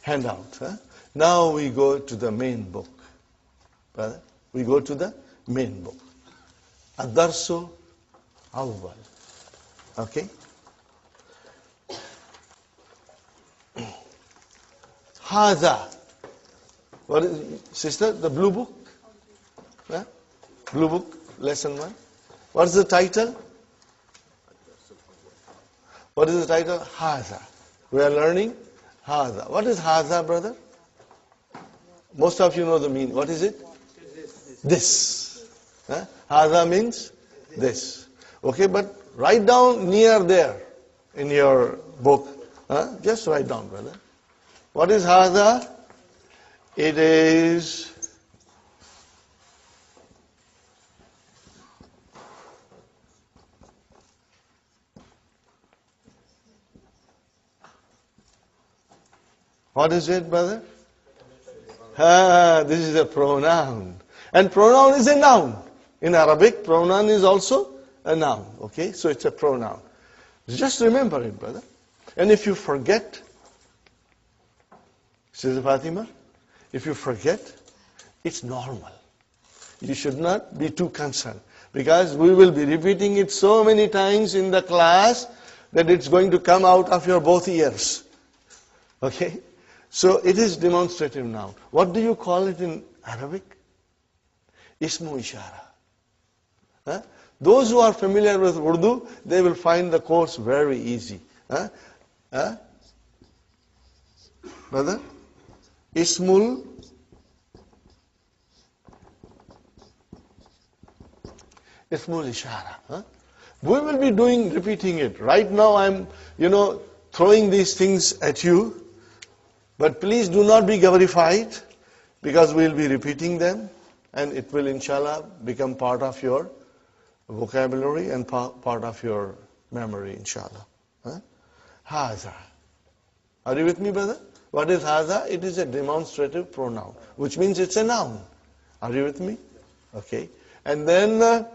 handout. Now we go to the main book. We go to the main book. Ad-Darsul Awwal. Okay? Hadha. What is, sister, the blue book? Blue book, lesson 1. What is the title? What is the title? Hadha. We are learning Hadha. What is Hadha, brother? Most of you know the meaning. What is it? This. Hadha means this. Okay, but write down near there in your book. Just write down, brother. What is Hadha? It is what is it, brother? This is a pronoun. And pronoun is a noun. In Arabic, pronoun is also a noun. Okay, so it's a pronoun. Just remember it, brother. And if you forget, Sister Fatima, if you forget, it's normal. You should not be too concerned. Because we will be repeating it so many times in the class that it's going to come out of your both ears. Okay? So it is demonstrative noun. What do you call it in Arabic? Ismu Ishara. Those who are familiar with Urdu, they will find the course very easy. Brother? Ismul Ishara. We will be repeating it. Right now I'm, throwing these things at you. But please do not be gabarified, because we'll be repeating them, and it will, inshallah, become part of your vocabulary and part of your memory, inshallah. Haza. Are you with me, brother? What is haza? It is a demonstrative pronoun, which means it's a noun. Are you with me? Okay. And then,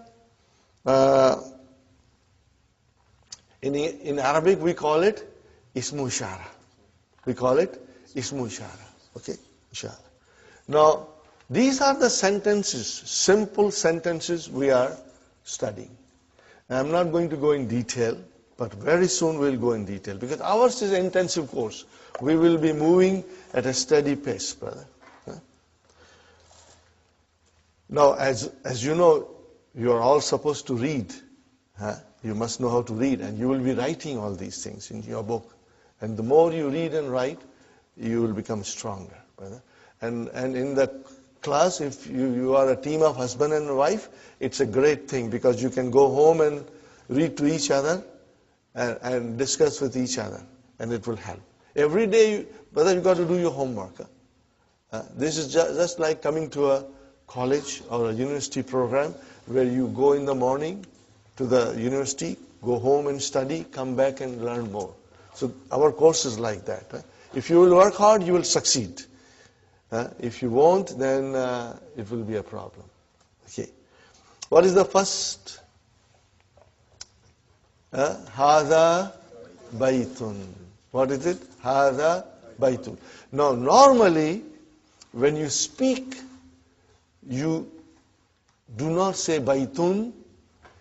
in Arabic, we call it Ismu Ishara. We call it Ismu Ishara. Okay? Inshallah. Now, these are the sentences, simple sentences we are studying. And I'm not going to go in detail, but very soon we'll go in detail, because ours is an intensive course. We will be moving at a steady pace, brother. Now, as you know, you are all supposed to read. You must know how to read, and you will be writing all these things in your book. And the more you read and write, you will become stronger, brother. And in the class, if you are a team of husband and wife, it's a great thing, because you can go home and read to each other and discuss with each other, and it will help. Every day, brother, you got to do your homework. This is just like coming to a college or a university program, where you go in the morning to the university, go home and study, come back and learn more. So our course is like that. If you will work hard, you will succeed. If you won't, then it will be a problem. Okay. What is the first? Hadha baytun. What is it? Hadha baytun. Now, normally, when you speak, you do not say baytun,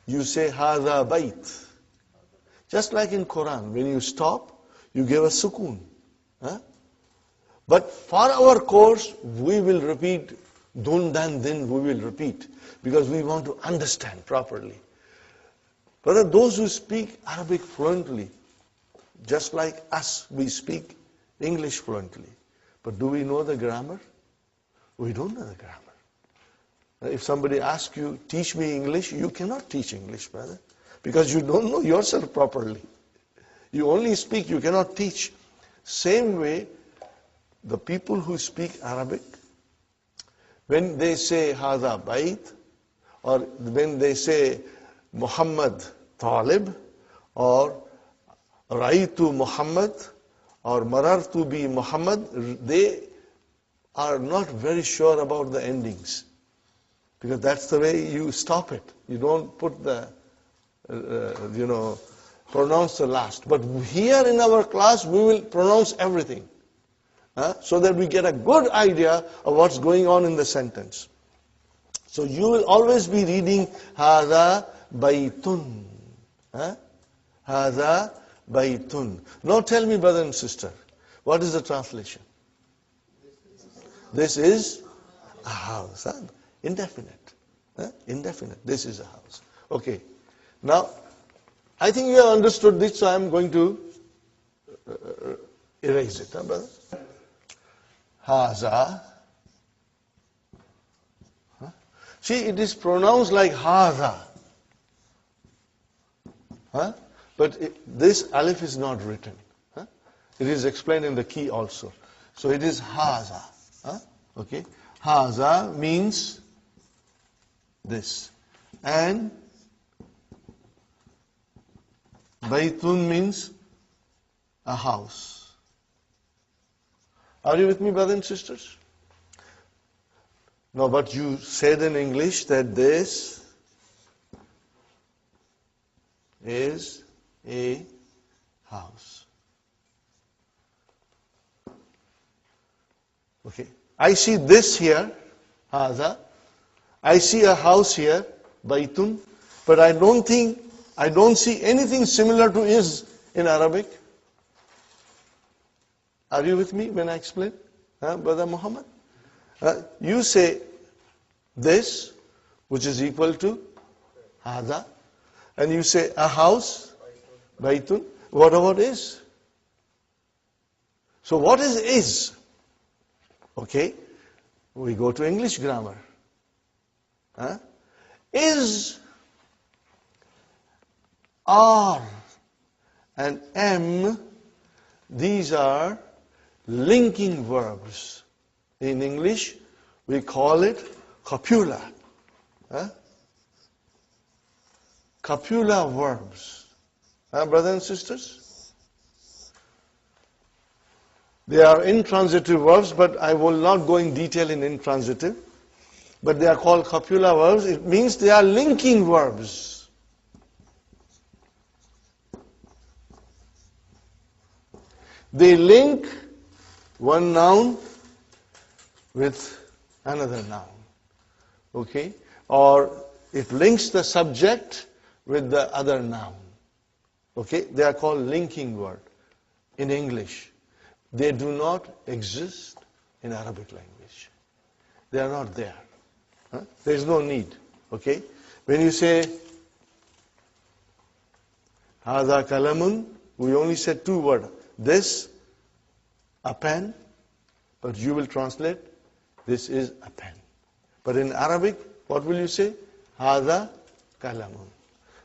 you say hadha bayt. Just like in Qur'an, when you stop, you give a sukoon. But for our course, we will repeat dun, dan, din, we will repeat, because we want to understand properly. But those who speak Arabic fluently, just like us, we speak English fluently. But do we know the grammar? We don't know the grammar. If somebody asks you, teach me English, you cannot teach English, brother, because you don't know yourself properly. You only speak, you cannot teach. Same way, the people who speak Arabic, when they say Hadha Bayt, or when they say Muhammad Talib, or Raitu Muhammad, or Marartu bi Muhammad, they are not very sure about the endings. Because that's the way you stop it. You don't put the, pronounce the last. But here in our class, we will pronounce everything. so that we get a good idea of what's going on in the sentence. So you will always be reading Hada Baytun. Hada Baytun. Now tell me, brother and sister, what is the translation? This is a house. Indefinite. Indefinite. This is a house. Okay. Now, I think you have understood this, so I am going to erase it, brother. Haza. See, it is pronounced like Haza. But this alif is not written. It is explained in the key also. So it is Haza. Okay. Haza means this. And Baytun means a house. Are you with me, brothers and sisters? No, but you said in English that this is a house. Okay. I see this here, Haza. I see a house here, Baytun. But I don't see anything similar to is in Arabic. Are you with me when I explain? Brother Muhammad? You say this, which is equal to Hada, and you say a house, Baytun. What about is? So what is? Okay, we go to English grammar. Is, are, and am, these are linking verbs. In English, we call it copula. Copula verbs. Brothers and sisters? They are intransitive verbs, but I will not go in detail in intransitive. But they are called copula verbs. It means they are linking verbs. They link one noun with another noun. Okay? Or it links the subject with the other noun. Okay? They are called linking words in English. They do not exist in Arabic language. They are not there. There is no need. Okay? When you say Hada kalamun, we only said two words. This, a pen, but you will translate, this is a pen. But in Arabic, what will you say? Hada kalamun.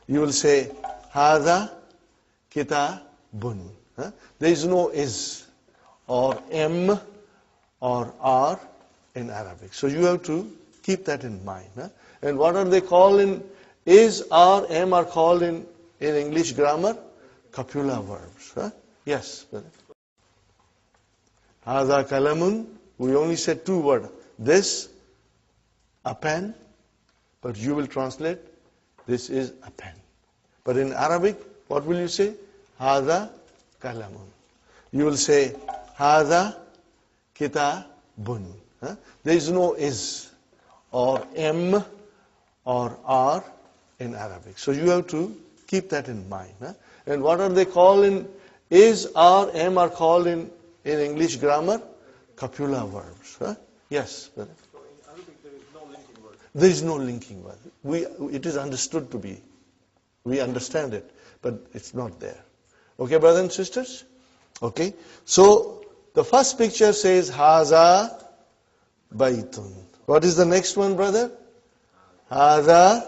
You will say Hada kitabun. There is no is or am or are in Arabic. So you have to keep that in mind. And what are they called in is, are, am are called in English grammar? Copula verbs. Yes. Hada kalamun, we only said two words. This, a pen, but you will translate, this is a pen. But in Arabic, what will you say? Hada kalamun. You will say, Hada kitabun. There is no is or am or are in Arabic. So you have to keep that in mind. And what are they called in is, are, am are called in English grammar? Copula verbs. Yes. So in Arabic there is no linking word. There is no linking word. It is understood to be. We understand it, but it's not there. Okay, brothers and sisters? Okay. So the first picture says Haza Baytun. What is the next one, brother? Hada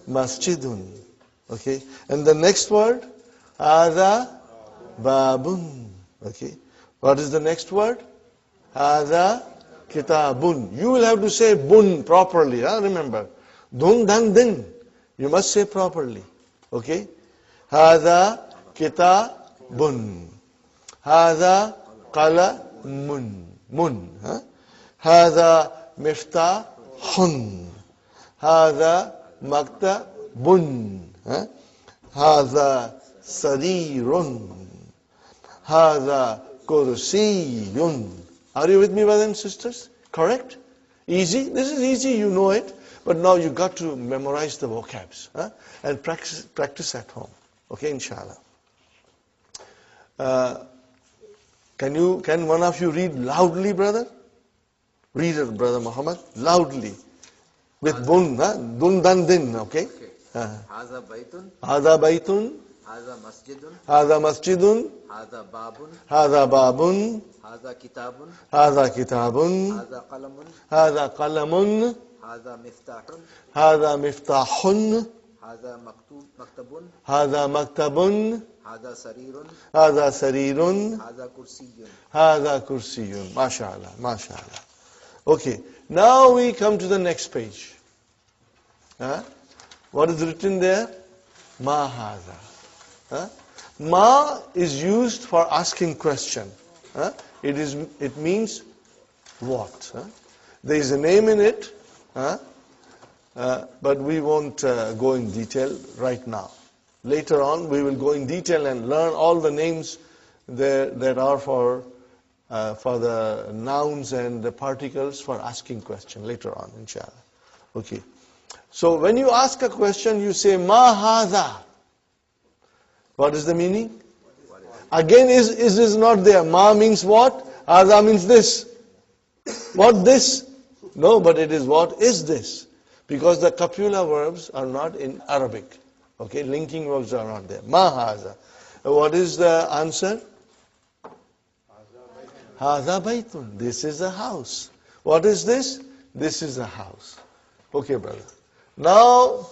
Masjidun. Okay. And the next word? Hada Babun. Okay. What is the next word? Hada Kitabun. You will have to say bun properly. Remember. Dun dan din. You must say properly. Okay. Hada Kitabun. Hada Qalamun. Mun. Hada Miftahun. Hada Maktabun. Hada Sarirun. Hada Kursiyun. Are you with me, brothers and sisters? Correct? Easy? This is easy, you know it. But now you got to memorize the vocabs, and practice at home. Okay, inshallah. Can one of you read loudly, brother? Read it, brother Muhammad, loudly. With bun, dun dan din, okay? Haza baytun. Hada baytun. Haza masjidun. Hada masjidun. Haza babun. Hada babun. Haza kitabun. Hada kitabun. Haza qalamun. Hada qalamun. Haza miftahun. Hada miftahun. Haza maktabun. Hada maktabun. Haza sarirun. Hada sarirun. Haza kursiyun. Hada kursiyun. MashaAllah, MashaAllah. Okay, now we come to the next page. What is written there? Ma hada. Ma is used for asking question. It means what? There is a name in it, but we won't go in detail right now. Later on, we will go in detail and learn all the names that are for the nouns and the particles for asking question later on, inshallah. Okay. So when you ask a question, you say ma hadha. What is the meaning? Again, is this not there? Ma means what? Hadha means this. What this? No, but it is what is this? Because the copula verbs are not in Arabic. Okay, linking verbs are not there. Ma hadha. What is the answer? Hadha baytun. This is a house. What is this? This is a house. Okay, brother. Now,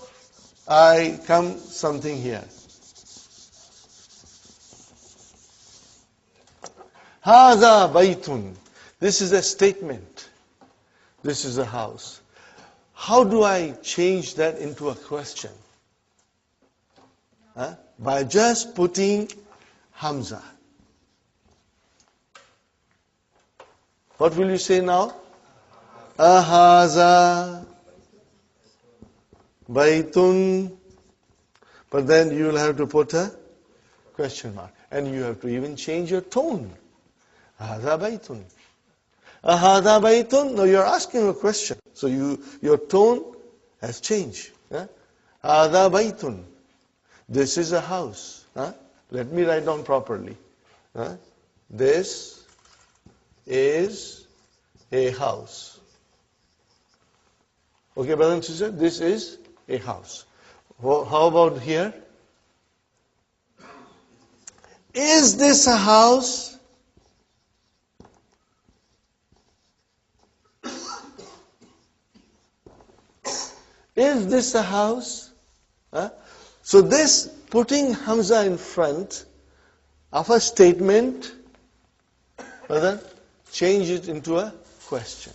I come something here. Hadha baytun. This is a statement. This is a house. How do I change that into a question? By just putting Hamza. What will you say now? Ahaza baytun. But then you will have to put a question mark. And you have to even change your tone. Ahaza baytun. Ahada baytun. No, you're asking a question. So your tone has changed. Ahada baytun. This is a house. Let me write down properly. This is a house. Okay, brother and sister, this is a house. How about here? Is this a house? Is this a house? So this, putting Hamza in front of a statement, brother, change it into a question.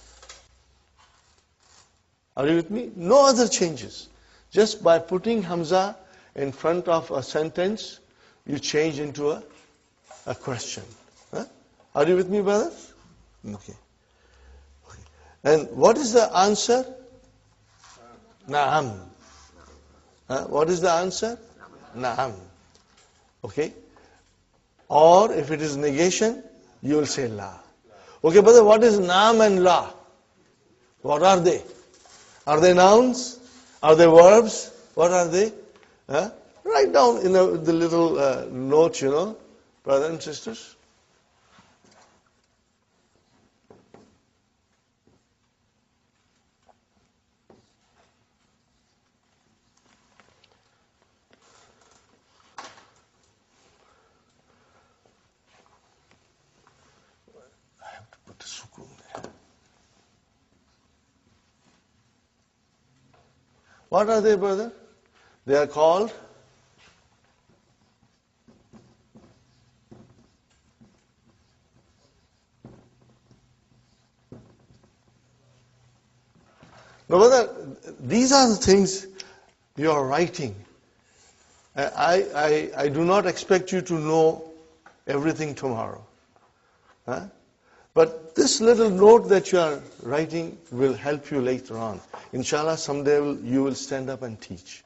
Are you with me? No other changes. Just by putting Hamza in front of a sentence, you change into a question. Are you with me, brothers? Okay. And what is the answer? Na'am. What is the answer? Na'am. Okay. Or if it is negation, you will say la. Okay, brother, what is naam and la? What are they? Are they nouns? Are they verbs? What are they? Write down in the little note, brothers and sisters. What are they, brother? They are called no, brother, these are the things you are writing. I do not expect you to know everything tomorrow. But this little note that you are writing will help you later on. Inshallah, someday you will stand up and teach.